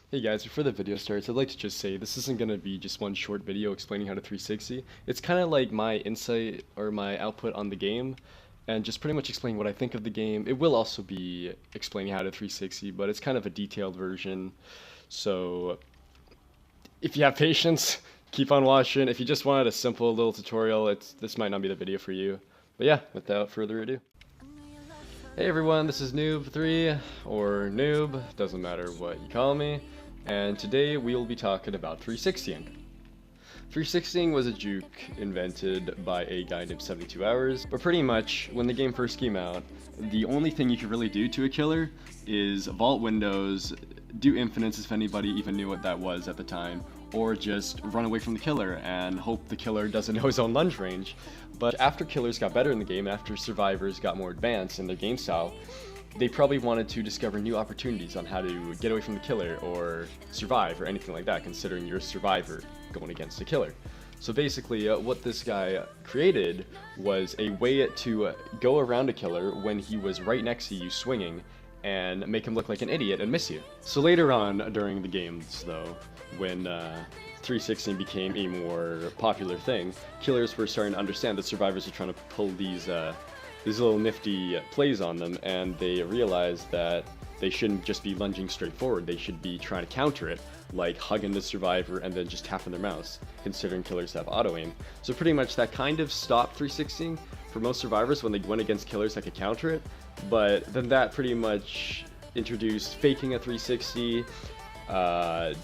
Hey guys, before the video starts, I'd like to just say this isn't going to be just one short video explaining how to 360. It's kind of like my insight or my output on the game and just pretty much explaining what I think of the game. It will also be explaining how to 360, but it's kind of a detailed version. So if you have patience, keep on watching. If you just wanted a simple little tutorial, this might not be the video for you. But yeah, without further ado. Hey everyone, this is Noob3, or Noob, doesn't matter what you call me, and today we will be talking about 360ing. 360ing was a juke invented by a guy named 72 Hours, but pretty much, when the game first came out, the only thing you could really do to a killer is vault windows, do infinites if anybody even knew what that was at the time, or just run away from the killer and hope the killer doesn't know his own lunge range. But after killers got better in the game, after survivors got more advanced in their game style, they probably wanted to discover new opportunities on how to get away from the killer or survive or anything like that, considering you're a survivor going against a killer. So basically, what this guy created was a way to go around a killer when he was right next to you swinging and make him look like an idiot and miss you. So later on during the games though, when 360 became a more popular thing, killers were starting to understand that survivors are trying to pull these little nifty plays on them, and they realized that they shouldn't just be lunging straight forward, they should be trying to counter it, like hugging the survivor and then just tapping their mouse, considering killers have auto-aim. So pretty much that kind of stopped 360ing for most survivors when they went against killers that could counter it, but then that pretty much introduced faking a 360,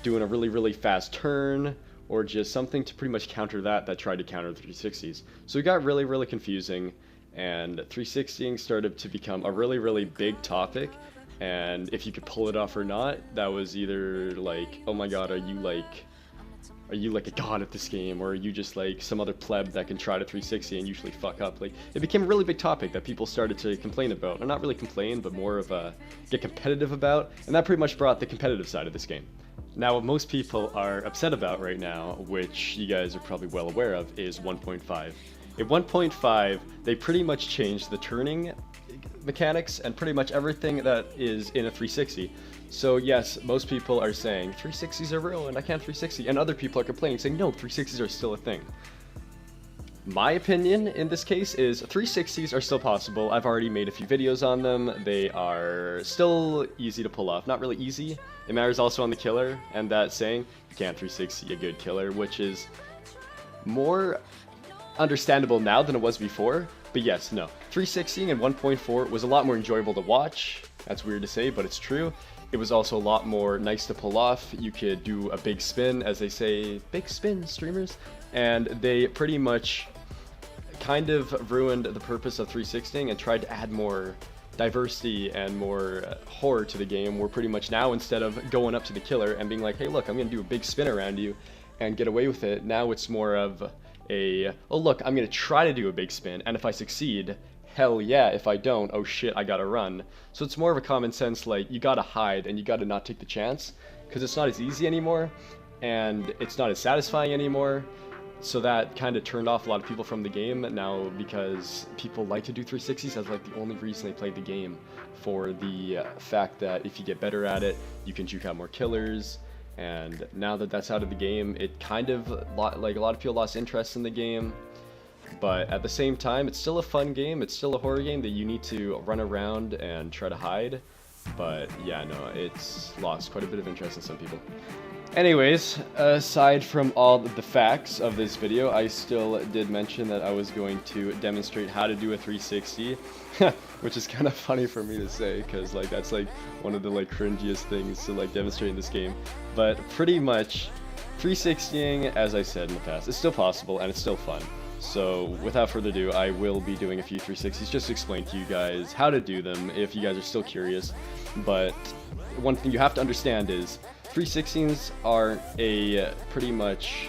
doing a really fast turn, or just something to pretty much counter that tried to counter the 360s. So it got really confusing, and 360ing started to become a really big topic, and if you could pull it off or not, that was either like, oh my god, are you like a god at this game, or are you just like some other pleb that can try to 360 and usually fuck up? Like, it became a really big topic that people started to complain about, or not really complain, but more of a get competitive about, and that pretty much brought the competitive side of this game. Now, what most people are upset about right now, which you guys are probably well aware of, is 1.5. In 1.5, they pretty much changed the turning mechanics and pretty much everything that is in a 360. So yes, most people are saying 360s are ruined, I can't 360, and other people are complaining saying no, 360s are still a thing. My opinion in this case is 360s are still possible. I've already made a few videos on them. They are still easy to pull off. Not really easy. It matters also on the killer, and that saying you can't 360 a good killer, which is more understandable now than it was before. But yes, no. 360 and 1.4 was a lot more enjoyable to watch. That's weird to say, but it's true. It was also a lot more nice to pull off. You could do a big spin, as they say, big spin, streamers. And they pretty much kind of ruined the purpose of 360 and tried to add more diversity and more horror to the game, where pretty much now, instead of going up to the killer and being like, hey look, I'm gonna do a big spin around you and get away with it, now it's more of a, oh look, I'm gonna try to do a big spin, and if I succeed, hell yeah. If I don't, oh shit, I gotta run. So it's more of a common sense, like, you gotta hide and you gotta not take the chance, because it's not as easy anymore and it's not as satisfying anymore. So that kind of turned off a lot of people from the game now, because people like to do 360s as like the only reason they played the game, for the fact that if you get better at it, you can juke out more killers. And now that that's out of the game, it kind of, like, a lot of people lost interest in the game. But at the same time, it's still a fun game, it's still a horror game that you need to run around and try to hide. But yeah, no, it's lost quite a bit of interest in some people. Anyways, aside from all the facts of this video, I still did mention that I was going to demonstrate how to do a 360, which is kind of funny for me to say, because like that's like one of the like cringiest things to like demonstrate in this game. But pretty much 360ing, as I said in the past, is still possible and it's still fun. So without further ado, I will be doing a few 360s just to explain to you guys how to do them if you guys are still curious. But one thing you have to understand is 360s are a pretty much,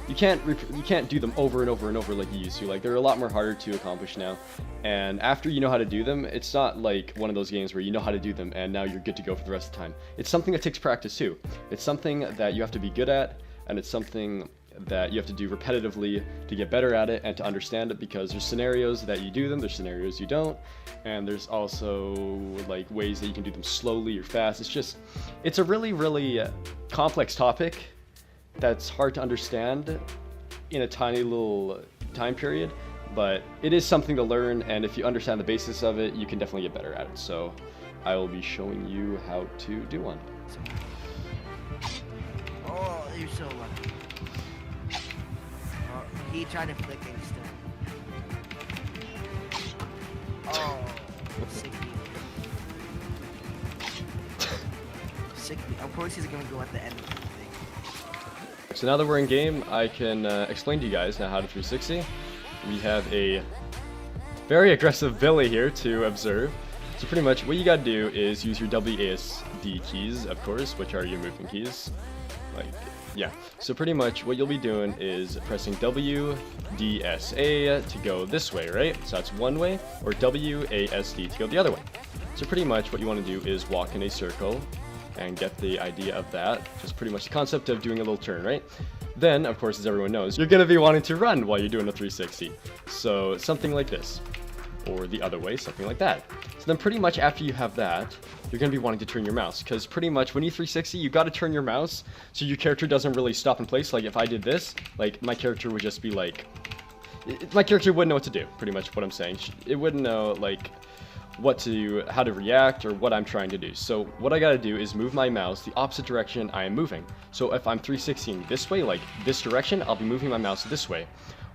you can't do them over and over like you used to. Like, they're a lot more harder to accomplish now, and after you know how to do them, it's not like one of those games where you know how to do them and now you're good to go for the rest of the time. It's something that takes practice too. It's something that you have to be good at, and it's something that you have to do repetitively to get better at it and to understand it, because there's scenarios that you do them, there's scenarios you don't, and there's also like ways that you can do them slowly or fast. It's a really complex topic that's hard to understand in a tiny little time period, but it is something to learn, and if you understand the basis of it, you can definitely get better at it. So I will be showing you how to do one. Oh, you're so lucky. Oh, he tried to flick instead. Oh, sick me. Sick me. Of course he's gonna go at the end of the thing. So now that we're in game, I can explain to you guys now how to 360. We have a very aggressive Billy here to observe. So pretty much what you gotta do is use your WASD keys, of course, which are your movement keys. Like, yeah. So pretty much what you'll be doing is pressing WDSA to go this way, right? So that's one way, or WASD to go the other way. So pretty much what you want to do is walk in a circle and get the idea of that. Just pretty much the concept of doing a little turn, right? Then, of course, as everyone knows, you're going to be wanting to run while you're doing a 360. So something like this. Or the other way, something like that. So then pretty much after you have that, you're going to be wanting to turn your mouse, because pretty much when you 360, you got to turn your mouse so your character doesn't really stop in place. Like if I did this, like my character would just be like, my character wouldn't know what to do, pretty much what I'm saying. It wouldn't know like how to react or what I'm trying to do. So what I got to do is move my mouse the opposite direction I am moving. So if I'm 360ing this way, like this direction, I'll be moving my mouse this way.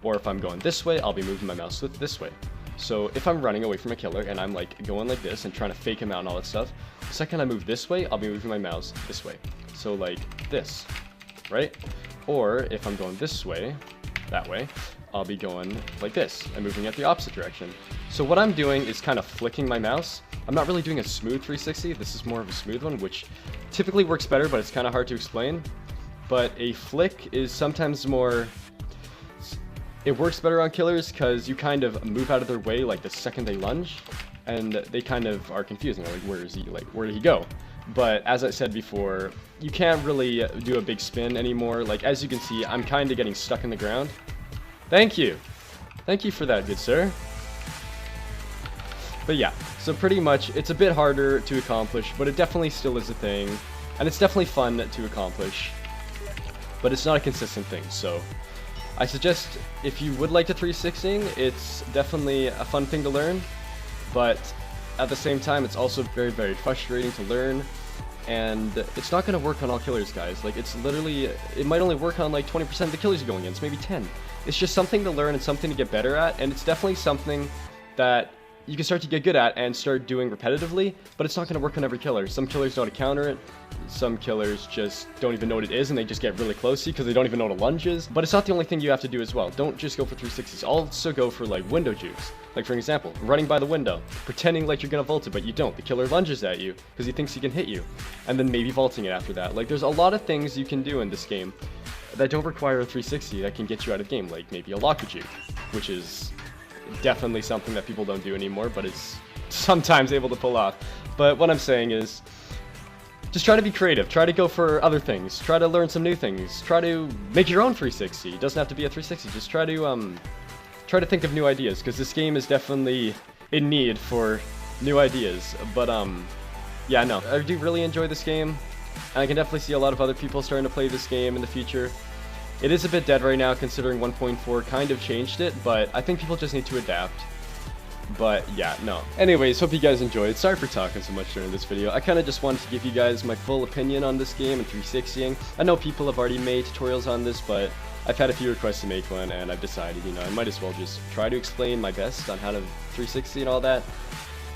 Or if I'm going this way, I'll be moving my mouse this way. So if I'm running away from a killer and I'm like going like this and trying to fake him out and all that stuff, the second I move this way, I'll be moving my mouse this way. So like this, right? Or if I'm going this way, that way, I'll be going like this and moving it the opposite direction. So what I'm doing is kind of flicking my mouse. I'm not really doing a smooth 360. This is more of a smooth one, which typically works better, but it's kind of hard to explain. But a flick is sometimes more... It works better on killers because you kind of move out of their way like the second they lunge, and they kind of are confusing. Like, where is he? Like, where did he go? But as I said before, you can't really do a big spin anymore. Like, as you can see, I'm kind of getting stuck in the ground. Thank you. Thank you for that, good sir. But yeah, so pretty much it's a bit harder to accomplish, but it definitely still is a thing. And it's definitely fun to accomplish, but it's not a consistent thing. So I suggest if you would like to 360, it's definitely a fun thing to learn, but at the same time, it's also very frustrating to learn, and it's not going to work on all killers, guys. Like, it's literally, it might only work on like 20% of the killers you're going against, maybe 10. It's just something to learn and something to get better at, and it's definitely something that you can start to get good at and start doing repetitively, but it's not going to work on every killer. Some killers know how to counter it, some killers just don't even know what it is and they just get really close to you because they don't even know what a lunge is. But it's not the only thing you have to do as well. Don't just go for 360s, also go for like window jukes. Like for example, running by the window, pretending like you're going to vault it, but you don't. The killer lunges at you because he thinks he can hit you, and then maybe vaulting it after that. Like, there's a lot of things you can do in this game that don't require a 360 that can get you out of the game, like maybe a locker juke, which is definitely something that people don't do anymore, but it's sometimes able to pull off. But what I'm saying is, just try to be creative, try to go for other things, try to learn some new things, try to make your own 360. It doesn't have to be a 360, just try to think of new ideas, because this game is definitely in need for new ideas. But yeah, no, I do really enjoy this game, and I can definitely see a lot of other people starting to play this game in the future. It is a bit dead right now, considering 1.4 kind of changed it, but I think people just need to adapt. But yeah, no. Anyways, hope you guys enjoyed. Sorry for talking so much during this video. I kind of just wanted to give you guys my full opinion on this game and 360ing. I know people have already made tutorials on this, but I've had a few requests to make one, and I've decided, you know, I might as well just try to explain my best on how to 360 and all that.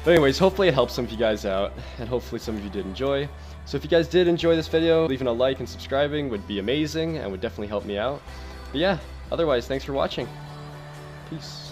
But anyways, hopefully it helped some of you guys out, and hopefully some of you did enjoy. So if you guys did enjoy this video, leaving a like and subscribing would be amazing and would definitely help me out. But yeah, otherwise, thanks for watching. Peace.